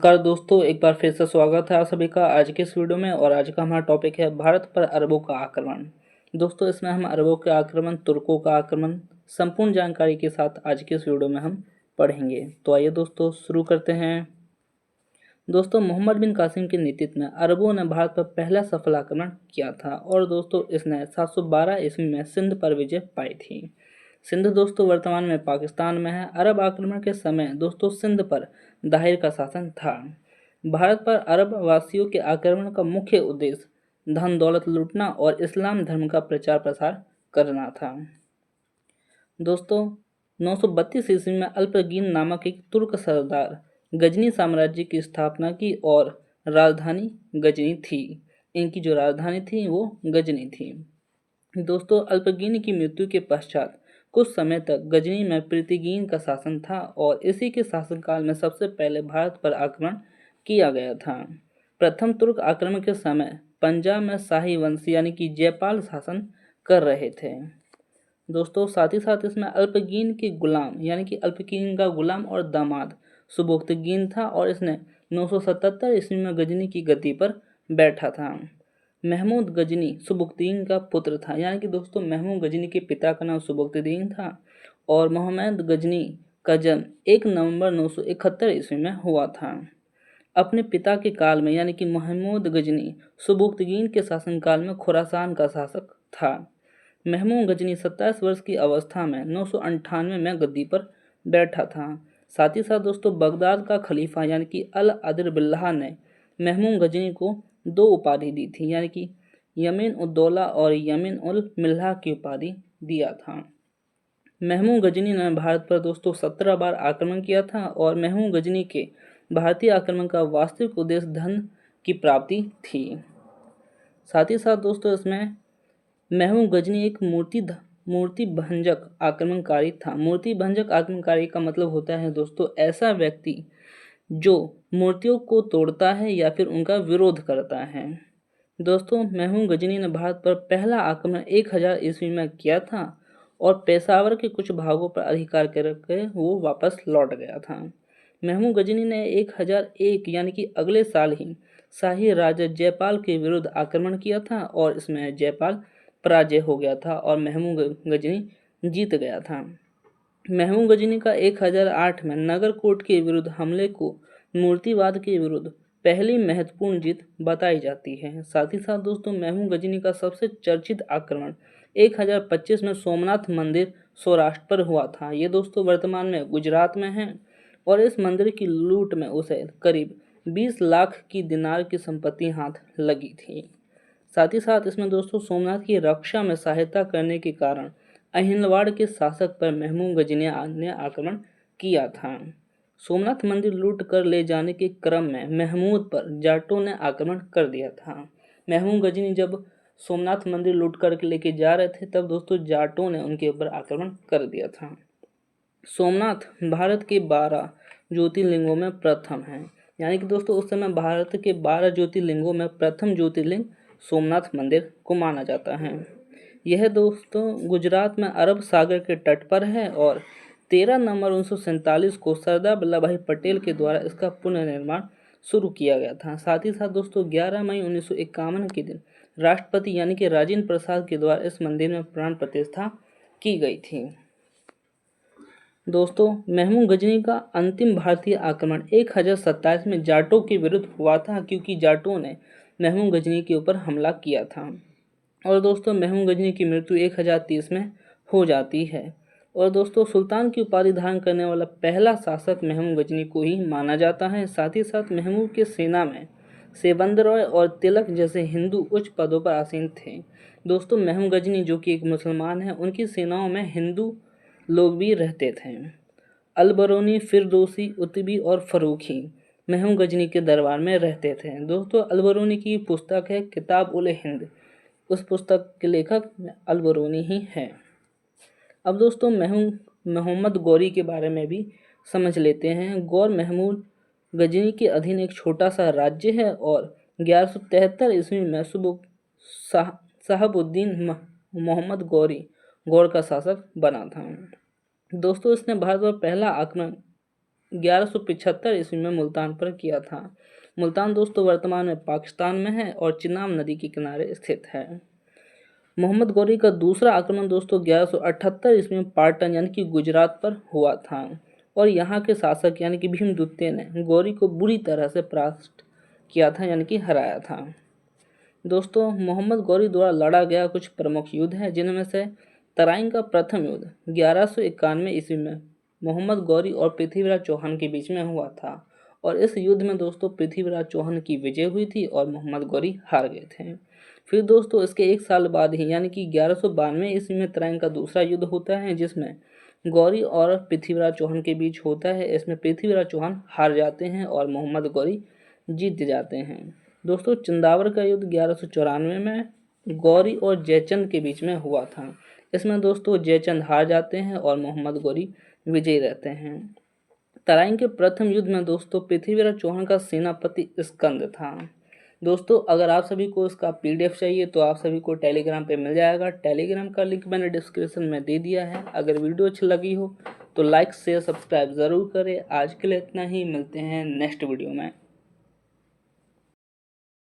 नमस्कार दोस्तों, एक बार फिर से स्वागत है आप सभी का आज के इस वीडियो में। और आज का हमारा टॉपिक है भारत पर अरबों का आक्रमण। दोस्तों, इसमें हम अरबों के आक्रमण, तुर्कों का आक्रमण, संपूर्ण जानकारी के साथ आज के इस वीडियो में हम पढ़ेंगे। तो आइए दोस्तों शुरू करते हैं। दोस्तों, मोहम्मद बिन कासिम के नेतृत्व में अरबों ने भारत पर पहला सफल आक्रमण किया था और दोस्तों इसने 712 ईस्वी में सिंध पर विजय पाई थी। सिंध दोस्तों वर्तमान में पाकिस्तान में है। अरब आक्रमण के समय दोस्तों सिंध पर दाहिर का शासन था। भारत पर अरब वासियों के आक्रमण का मुख्य उद्देश्य धन दौलत लूटना और इस्लाम धर्म का प्रचार प्रसार करना था। दोस्तों 932 ईस्वी में अल्पगीन नामक एक तुर्क सरदार गजनी साम्राज्य की स्थापना की और राजधानी गजनी थी। इनकी जो राजधानी थी वो गजनी थी। दोस्तों अल्पगीन की मृत्यु के पश्चात कुछ समय तक गजनी में प्रीतिगीन का शासन था और इसी के शासनकाल में सबसे पहले भारत पर आक्रमण किया गया था। प्रथम तुर्क आक्रमण के समय पंजाब में शाही वंश यानी कि जयपाल शासन कर रहे थे। दोस्तों साथ ही साथ इसमें अल्पगीन के गुलाम यानी कि अल्पगीन का गुलाम और दामाद सुबुक्तगीन था और इसने 977 ईस्वी में गजनी की गद्दी पर बैठा था। महमूद गजनी सुबुक्तदीन का पुत्र था, यानी कि दोस्तों महमूद गजनी के पिता का नाम सुबुक्तदीन था और मोहम्मद गजनी का जन्म 1 नवंबर 971 ईस्वी में हुआ था। अपने पिता के काल में यानी कि महमूद गजनी सुबुक्तदीन के शासनकाल में खुरासान का शासक था। महमूद गजनी 27 वर्ष की अवस्था में 998 में गद्दी पर बैठा था। साथ ही साथ दोस्तों बगदाद का खलीफा यानी कि अल अदर बिल्लाह ने महमूद गजनी को 2 उपाधि दी थी, यानी कि यमीन उद्दौला और यमीन उल मिल्लाह की उपाधि दिया था। महमूद गजनी ने भारत पर दोस्तों 17 बार आक्रमण किया था और महमूद गजनी के भारतीय आक्रमण का वास्तविक उद्देश्य धन की प्राप्ति थी। साथ ही साथ दोस्तों इसमें महमूद गजनी एक मूर्ति भंजक आक्रमणकारी था। मूर्ति भंजक आक्रमणकारी का मतलब होता है दोस्तों ऐसा व्यक्ति जो मूर्तियों को तोड़ता है या फिर उनका विरोध करता है। दोस्तों महमूद गजनी ने भारत पर पहला आक्रमण 1000 ईस्वी में किया था और पेशावर के कुछ भागों पर अधिकार करके वो वापस लौट गया था। महमूद गजनी ने 1001 यानी कि अगले साल ही शाही राजा जयपाल के विरुद्ध आक्रमण किया था और इसमें जयपाल पराजय हो गया था और महमूद गजनी जीत गया था। महमूद गजनी का 1008 में नगरकोट के विरुद्ध हमले को मूर्तिवाद के विरुद्ध पहली महत्वपूर्ण जीत बताई जाती है। साथ ही साथ दोस्तों महमूद गजनी का सबसे चर्चित आक्रमण 1025 में सोमनाथ मंदिर सौराष्ट्र पर हुआ था। ये दोस्तों वर्तमान में गुजरात में है और इस मंदिर की लूट में उसे करीब 20 लाख की दिनार की संपत्ति हाथ लगी थी। साथ ही साथ इसमें दोस्तों सोमनाथ की रक्षा में सहायता करने के कारण अहिलवाड़ के शासक पर महमूद गजनी ने आक्रमण किया था। सोमनाथ मंदिर लूट कर ले जाने के क्रम में महमूद पर जाटों ने आक्रमण कर दिया था। महमूद गजनी जब सोमनाथ मंदिर लूट कर लेके जा रहे थे तब दोस्तों जाटों ने उनके ऊपर आक्रमण कर दिया था। सोमनाथ भारत के 12 ज्योतिर्लिंगों में प्रथम है, यानी कि दोस्तों उस समय भारत के 12 ज्योतिर्लिंगों में प्रथम ज्योतिर्लिंग सोमनाथ मंदिर को माना जाता है। यह दोस्तों गुजरात में अरब सागर के तट पर है और 13 नवंबर 1947 को सरदार वल्लभ भाई पटेल के द्वारा इसका पुनर्निर्माण शुरू किया गया था। साथ ही साथ दोस्तों 11 मई 1951 के दिन राष्ट्रपति यानी कि राजेंद्र प्रसाद के द्वारा इस मंदिर में प्राण प्रतिष्ठा की गई थी। दोस्तों महमूद गजनी का अंतिम भारतीय आक्रमण 1027 में जाटों के विरुद्ध हुआ था, क्योंकि जाटों ने महमूद गजनी के ऊपर हमला किया था और दोस्तों महमूद गजनी की मृत्यु 1030 में हो जाती है। और दोस्तों सुल्तान की उपाधि धारण करने वाला पहला शासक महमूद गजनी को ही माना जाता है। साथ ही साथ महमूद के सेना में सेबंद रॉय और तिलक जैसे हिंदू उच्च पदों पर आसीन थे। दोस्तों महमूद गजनी जो कि एक मुसलमान है, उनकी सेनाओं में हिंदू लोग भी रहते थे। अलबरूनी, फिरदौसी, उतबी और फरूखी महमूद गजनी के दरबार में रहते थे। दोस्तों अलबरूनी की पुस्तक है किताब उल हिंद, उस पुस्तक के लेखक अलबरूनी ही है। अब दोस्तों मोहम्मद गौरी के बारे में भी समझ लेते हैं। गौर महमूद गजनी के अधीन एक छोटा सा राज्य है और 1173 ईस्वी में साहबुद्दीन मोहम्मद गौर का शासक बना था। दोस्तों इसने भारत पर पहला आक्रमण 1175 ईस्वी में मुल्तान पर किया था। मुल्तान दोस्तों वर्तमान में पाकिस्तान में है और चिनाब नदी के किनारे स्थित है। मोहम्मद गौरी का दूसरा आक्रमण दोस्तों 1178 ईस्वी में पाटन यानी कि गुजरात पर हुआ था और यहाँ के शासक यानी कि भीमदुत्ते ने गौरी को बुरी तरह से परास्त किया था यानी कि हराया था। दोस्तों मोहम्मद गौरी द्वारा लड़ा गया कुछ प्रमुख युद्ध है, जिनमें से तराइन का प्रथम युद्ध 1191 ईस्वी में मोहम्मद गौरी और पृथ्वीराज चौहान के बीच में हुआ था और इस युद्ध में दोस्तों पृथ्वीराज चौहान की विजय हुई थी और मोहम्मद गौरी हार गए थे। फिर दोस्तों इसके एक साल बाद ही यानी कि 1192 ईस्वी में तराइन का दूसरा युद्ध होता है, जिसमें गौरी और पृथ्वीराज चौहान के बीच होता है। इसमें पृथ्वीराज चौहान हार जाते हैं और मोहम्मद गौरी जीत जाते हैं। दोस्तों चंदावर का युद्ध 1194 में गौरी और जयचंद के बीच में हुआ था। इसमें दोस्तों जयचंद हार जाते हैं और मोहम्मद गौरी विजयी रहते हैं। तराइन के प्रथम युद्ध में दोस्तों पृथ्वीराज चौहान का सेनापति स्कंद था। दोस्तों अगर आप सभी को इसका PDF चाहिए तो आप सभी को टेलीग्राम पे मिल जाएगा। टेलीग्राम का लिंक मैंने डिस्क्रिप्शन में दे दिया है। अगर वीडियो अच्छी लगी हो तो लाइक शेयर सब्सक्राइब ज़रूर करें। आज के लिए इतना ही, मिलते हैं नेक्स्ट वीडियो में।